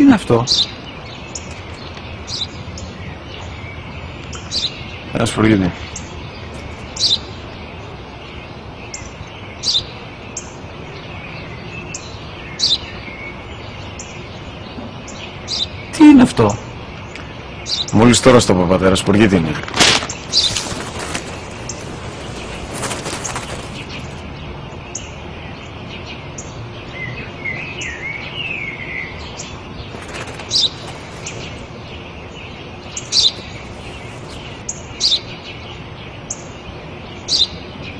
είναι αυτό? Ένα σπουργίτη. Τι είναι αυτό? Μόλις τώρα στο είπα, πατέρα, σπουργίτη είναι.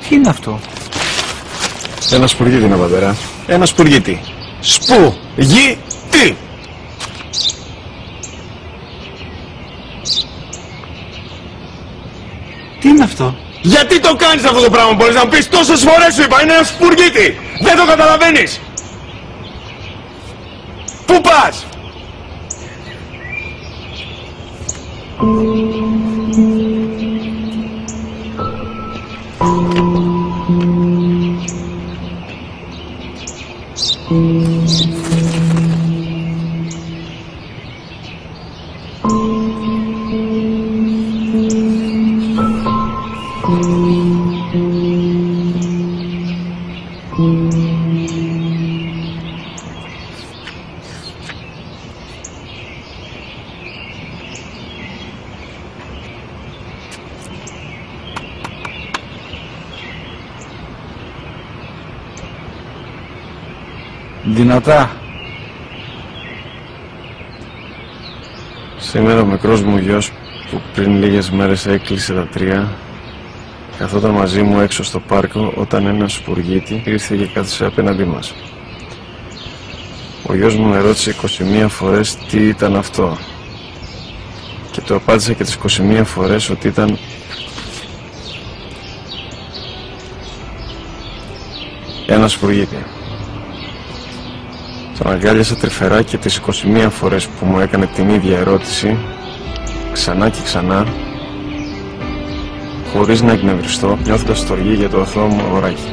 Τι είναι αυτό? Ένα σπουργίτη είναι, πατέρα. Ένα σπουργίτη. Σπου-γι-τι! Τι είναι αυτό? Γιατί το κάνεις αυτό το πράγμα, μπορείς να μου πεις? Τόσες φορές σου είπα, είναι ένα σπουργίτη! Δεν το καταλαβαίνεις! Πού πας? Δυνατά. Σήμερα ο μικρός μου γιος που πριν λίγες μέρες έκλεισε τα 3 καθόταν μαζί μου έξω στο πάρκο όταν ένας σπουργίτη ήρθε και κάθισε απέναντί μας. Ο γιος μου με ρώτησε 21 φορές τι ήταν αυτό και του απάντησα και τις 21 φορές ότι ήταν ένα σπουργίτη. Τον αγκάλιασα τρυφερά και τις 21 φορές που μου έκανε την ίδια ερώτηση, ξανά και ξανά, χωρίς να εκνευριστώ, νιώθοντας στοργή για το αθώο μου αγοράκι.